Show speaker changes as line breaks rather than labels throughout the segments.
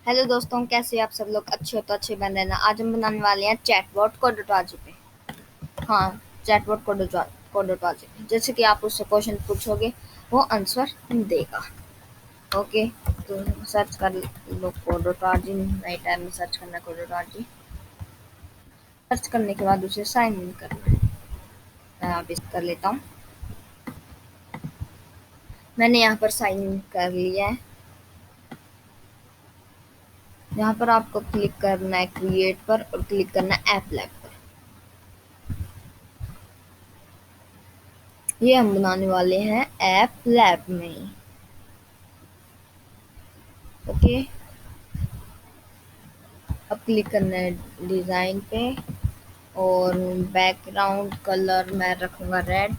Hello दोस्तों, कैसे हैं आप सब लोग? अच्छे हो तो अच्छे बन रहना। आज हम बनाने वाले हैं चैटबॉट कोडोटॉजी पे। हाँ, चैटबॉट कोडोटॉजी पे जैसे कि आप उससे क्वेश्चन पूछोगे वो आंसर देगा। ओके, तो सर्च कर लो कोडोटॉजी। नए टाइम में सर्च करना कोडोटॉजी। सर्च करने के बाद उसे साइन इन करना है। मैं यहाँ पे कर लेता हूँ। मैंने यहाँ पर साइन इन कर लिया है। यहाँ पर आपको क्लिक करना है क्रिएट पर और क्लिक करना है ऐप लैब पर। ये हम बनाने वाले हैं ऐप लैब में। ओके, अब क्लिक करना है डिज़ाइन पे और बैकग्राउंड कलर मैं रखूँगा रेड।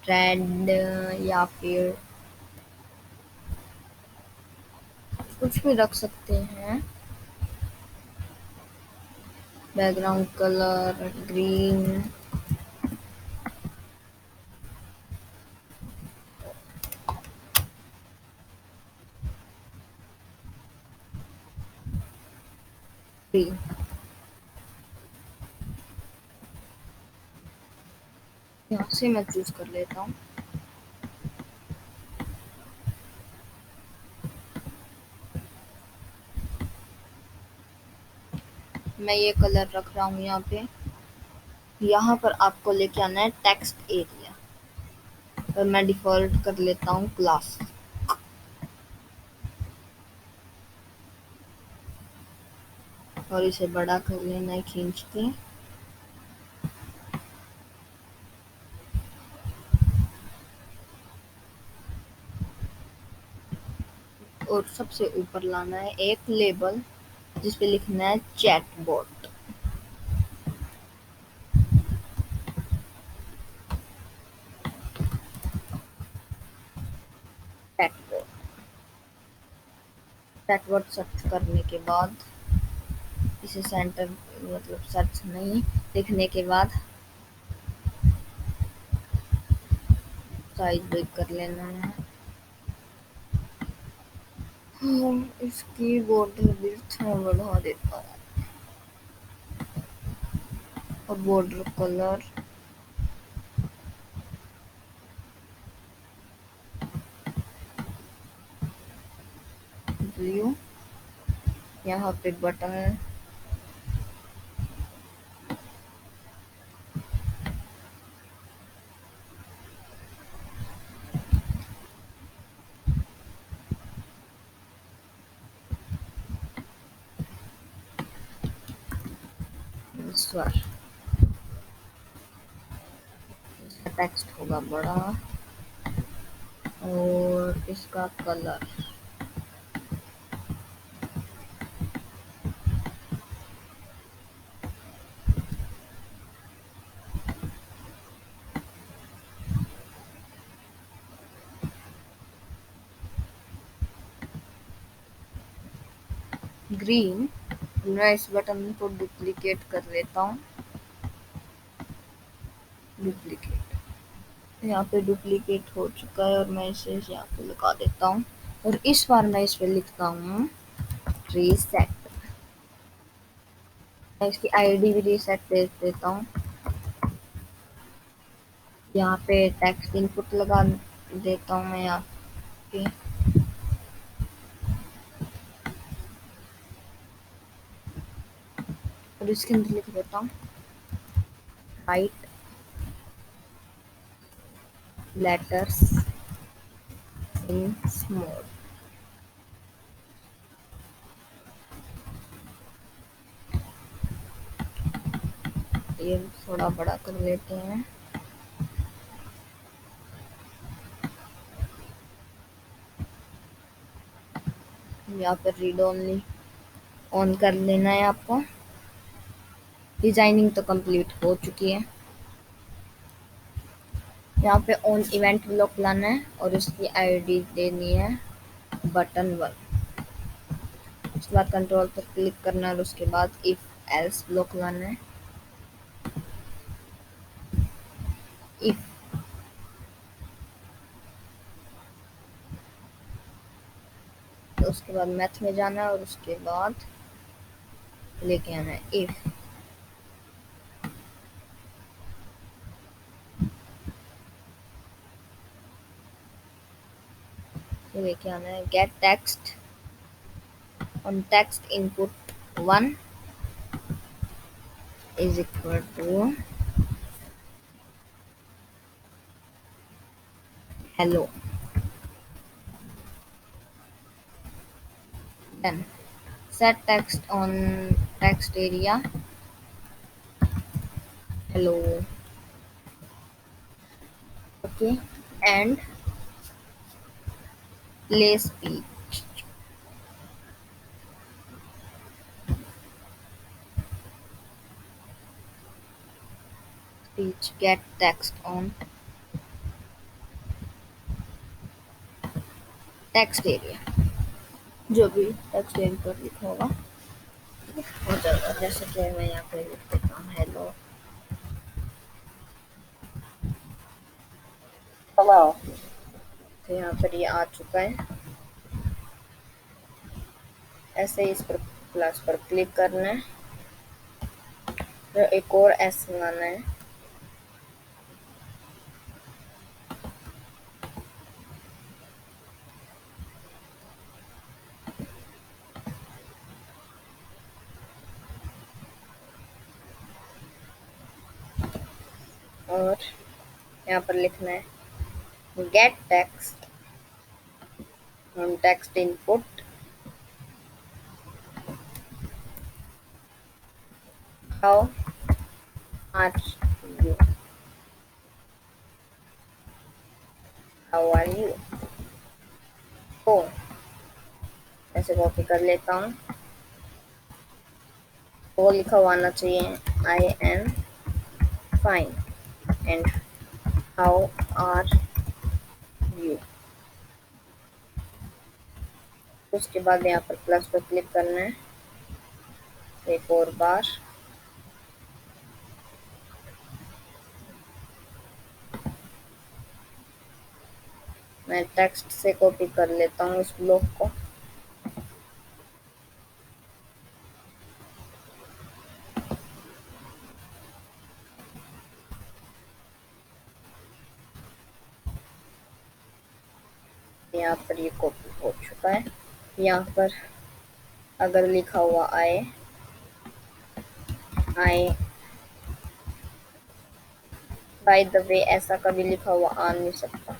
रेड या फिर कुछ भी रख सकते हैं। Background colour green. ग्रीन यहाँ से मैं चूज कर लेता हूँ। मैं ये कलर रख रहा हूँ यहाँ पे। यहाँ पर आपको लेके आना है टेक्स्ट एरिया और मैं डिफॉल्ट कर लेता हूँ क्लास। और इसे बड़ा कर लेना है खींच के। और सबसे ऊपर लाना है एक लेबल जिस पे लिखना है चैटबॉट। चैटबॉट चैटबॉट सर्च करने के बाद इसे सेंटर मतलब सर्च नहीं लिखने के बाद साइज ब्रेक कर लेना है। इसकी बॉर्डर विड्थ में बढ़ा देता हूँ और बॉर्डर कलर ब्लू। यहाँ पे बटन स्वर टेक्स्ट होगा बड़ा और इसका कलर ग्रीन। मैं इस बटन को डुप्लीकेट कर लेता हूँ। डुप्लीकेट यहाँ पे डुप्लीकेट हो चुका है और मैं इसे यहाँ पे लगा देता हूँ और इस बार मैं इस पे लिखता हूँ रीसेट। मैं इसकी आईडी भी रीसेट दे देता हूँ। यहाँ पे टेक्स्ट इनपुट लगा देता हूँ मैं यहाँ पे। और इसके अंदर लिख देता हूँ राइट लेटर्स इन स्मॉल। ये थोड़ा बड़ा कर लेते हैं। यहाँ पर रीड ओनली ऑन कर लेना है आपको। डिजाइनिंग तो कंप्लीट हो चुकी है। यहाँ पे ऑन इवेंट ब्लॉक लाना है और उसकी आईडी देनी है बटन 1। उसके बाद कंट्रोल पर क्लिक करना है और उसके बाद इफ एल्स ब्लॉक लाना है। इफ उसके बाद मैथ में जाना है और उसके बाद लेके आना है इफ। ये लेके आना है get text on text input 1 is equal to hello. Then set text on text area hello. Okay, and play speech get text on text area। जो भी टेक्स्ट एरिया पर लिखा होगा हो जाएगा। जैसे कि मैं यहाँ पे लिख देता हूँ हेलो।
Hello.
तो यहाँ पर ये आ चुका है। ऐसे ही इस पर प्लस पर क्लिक करना है, फिर एक और एस बनाना है, और यहाँ पर लिखना है get text on text input how are you, how are you. तो ऐसे कॉपी कर लेता हूँ। वो लिखा हुआ आना चाहिए I am fine and how are you. उसके बाद यहाँ पर प्लस पर क्लिक करना है एक और बार। मैं टेक्स्ट से कॉपी कर लेता हूँ इस ब्लॉक को। यहाँ पर ये कॉपी हो चुका है। यहाँ पर अगर लिखा हुआ आए आई बाय द वे ऐसा कभी लिखा हुआ आ नहीं सकता,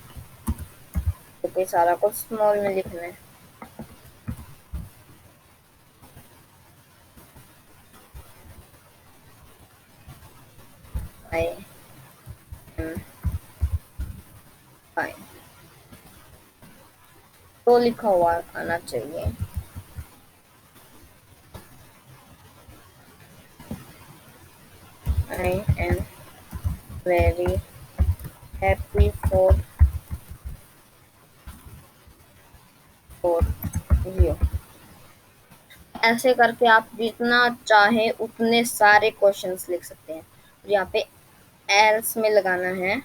क्योंकि सारा कुछ स्मॉल में लिखना है। आई एम फाइन तो लिखा हुआ आना चाहिए। I am very happy for you. ऐसे करके आप जितना चाहे उतने सारे क्वेश्चंस लिख सकते हैं। यहाँ पे एल्स में लगाना है।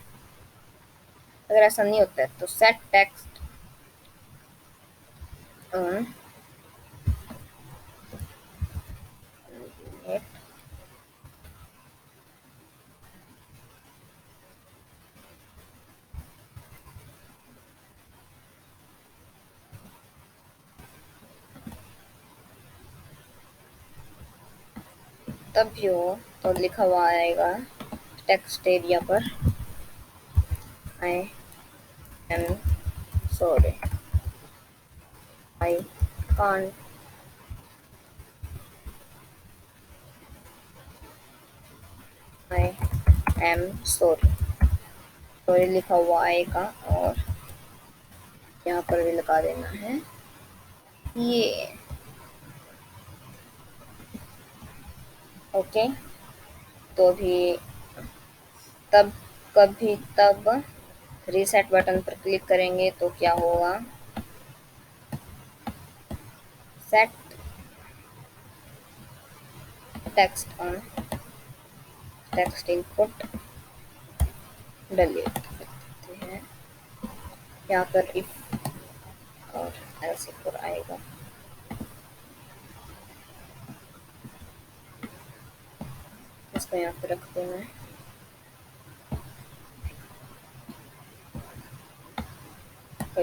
अगर ऐसा नहीं होता है तो सेट टेक्स्ट ऑन तब भी हो तो लिखा हुआ आएगा टेक्स्ट एरिया पर I am sorry I can't I am sorry. Sorry लिखा हुआ आएगा और यहाँ पर भी लगा देना है ये। ओके, तो भी तब कभी तब रीसेट बटन पर क्लिक करेंगे तो क्या होगा, set text on text input delete करते हैं। यहाँ पर इफ और एल्स पर आएगा। इसको यहाँ पे रख देना है। तो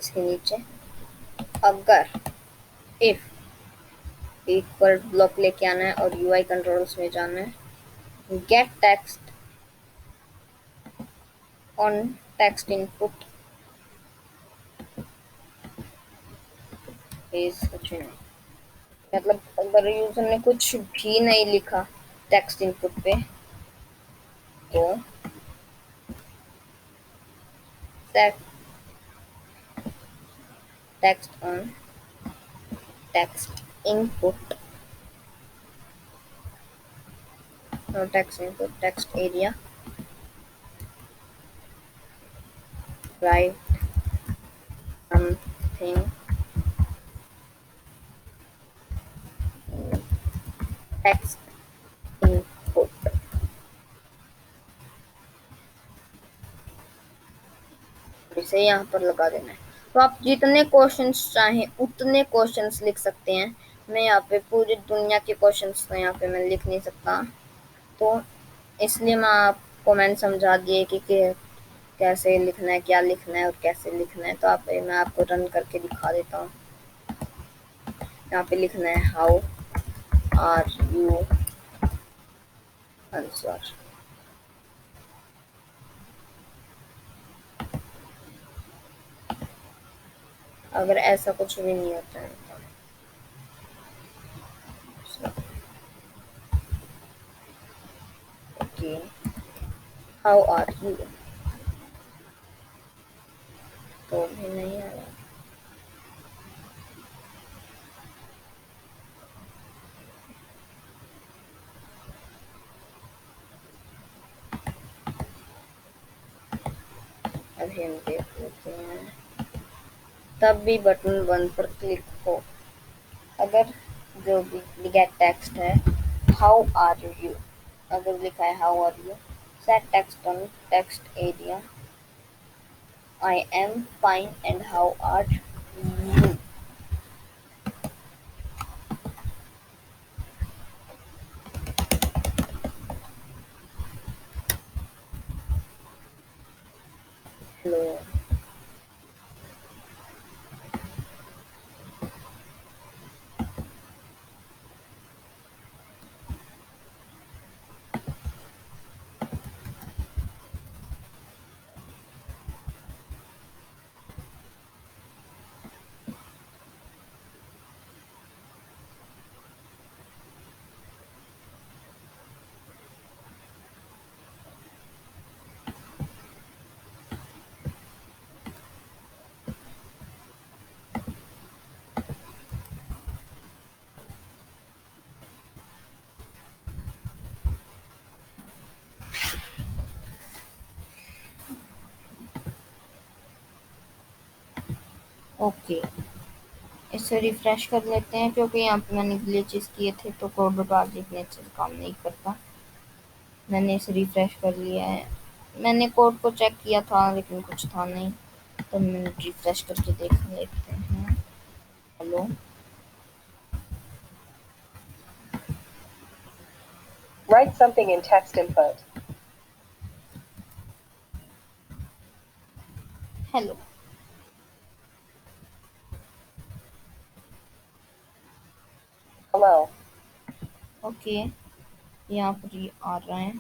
इसके नीचे अगर इफ इक्वल ब्लॉक लेके आना है और यूआई कंट्रोल्स में जाना है। Get text on text input is कुछ नहीं, मतलब अगर यूजर ने कुछ भी नहीं लिखा टेक्स्ट इनपुट पे तो set text on text input, no text input, text area, write something text input। इसे यहाँ पर लगा देना है। तो आप जितने क्वेश्चंस चाहें उतने क्वेश्चंस लिख सकते हैं। मैं यहाँ पे पूरी दुनिया के क्वेश्चंस तो यहाँ पे मैं लिख नहीं सकता, तो इसलिए मैं आपको मैंने समझा दिए कि कैसे लिखना है, क्या लिखना है और कैसे लिखना है। तो मैं आपको रन करके दिखा देता हूँ। यहाँ पे लिखना है हाउ आर यू आंसर। अगर ऐसा कुछ भी नहीं होता है ओके, हाउ आर यू तो भी नहीं आ रहा। अभी हम देख लेते हैं। तब भी बटन 1 पर क्लिक हो। अगर जो भी गेट टेक्स्ट है हाउ आर यू, अगर लिखा है how are you, set text on text area, I am fine and how are you. Hello, okay इसे रिफ्रेश कर लेते हैं क्योंकि यहाँ पे मैंने ग्लिचेस किए थे तो कोड डॉट इतने अच्छे से काम नहीं करता। मैंने इसे रिफ्रेश कर लिया है। मैंने कोड को चेक किया था लेकिन कुछ था नहीं, तो मैंने रिफ्रेश करके देख लेते हैं। Hello,
Write something in text input.
Hello,
Hello.
Okay यहाँ पर ये आ रहा है।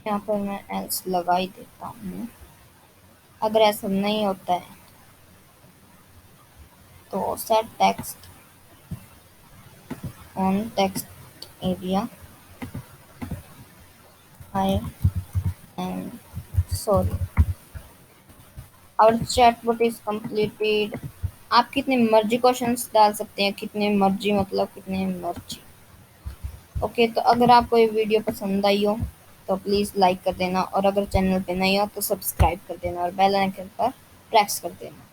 यहाँ पर मैं एल्स लगा ही देता हूँ। अगर ऐसा नहीं होता है तो set text on text area, I am sorry और चैटबॉट इज कंप्लीटेड। आप कितने मर्जी क्वेश्चंस डाल सकते हैं, कितने मर्जी मतलब कितने मर्जी। ओके, तो अगर आपको ये वीडियो पसंद आई हो तो प्लीज़ लाइक कर देना और अगर चैनल पे नए हो तो सब्सक्राइब कर देना और बेल आइकन पर प्रेस कर देना।